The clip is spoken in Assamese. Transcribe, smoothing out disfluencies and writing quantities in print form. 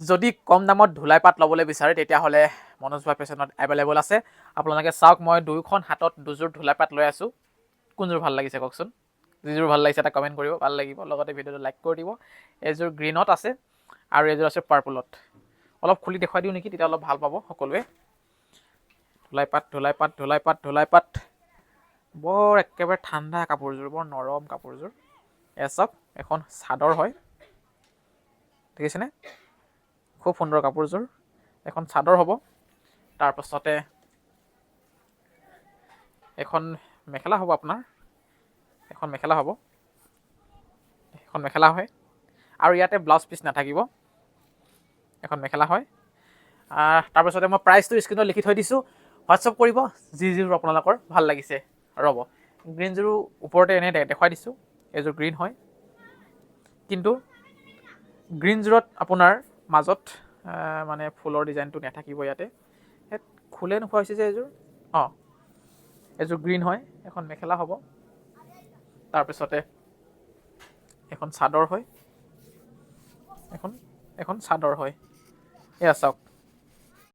যদি কম দামত ধুলাই পাট ল'বলৈ বিচাৰে তেতিয়াহ'লে মনোজ ভাই ফেশ্বনত এভেইলেবল আছে। আপোনালোকে চাওক, মই দুয়োখন হাতত দুযোৰ ধুলাই পাট লৈ আছোঁ। কোনযোৰ ভাল লাগিছে কওকচোন? যিযোৰ ভাল লাগিছে এটা কমেণ্ট কৰিব, ভাল লাগিব। লগতে ভিডিঅ'টো লাইক কৰি দিব। এযোৰ গ্ৰীণত আছে আৰু এযোৰ আছে পাৰ্পলত। অলপ খুলি দেখুৱাই দিওঁ নেকি, তেতিয়া অলপ ভাল পাব সকলোৱে। ধুলাই পাট, ধুলাই পাট, ধুলাই পাট, ধুলাই পাট। বৰ একেবাৰে ঠাণ্ডা কাপোৰযোৰ, বৰ নৰম কাপোৰযোৰ। এয়া চাওক, এখন চাদৰ হয়, দেখিছেনে? খুব সুন্দৰ কাপোৰযোৰ, এখন চাদৰ হ'ব। তাৰপাছতে এখন মেখেলা হ'ব আপোনাৰ, এখন মেখেলা হ'ব, এখন মেখেলা হয় আৰু ইয়াতে ব্লাউজ পিচ নাথাকিব, এখন মেখেলা হয়। তাৰপিছতে মই প্ৰাইচটো স্ক্ৰীণত লিখি থৈ দিছোঁ, হোৱাটছআপ কৰিব যিযোৰ আপোনালোকৰ ভাল লাগিছে। ৰ'ব, গ্ৰীণযোৰো ওপৰতে এনেই দেখুৱাই দিছোঁ, এইযোৰ গ্ৰীণ হয়, কিন্তু গ্ৰীণযোৰত আপোনাৰ মাজত মানে ফুলৰ ডিজাইনটো নাথাকিব ইয়াতে। খোলে নোখোৱা হৈছে যে এইযোৰ। এইযোৰ গ্ৰীণ হয়, এখন মেখেলা হ'ব। তাৰপিছতে এখন চাদৰ হয়, এখন চাদৰ হয়। এয়া চাওক,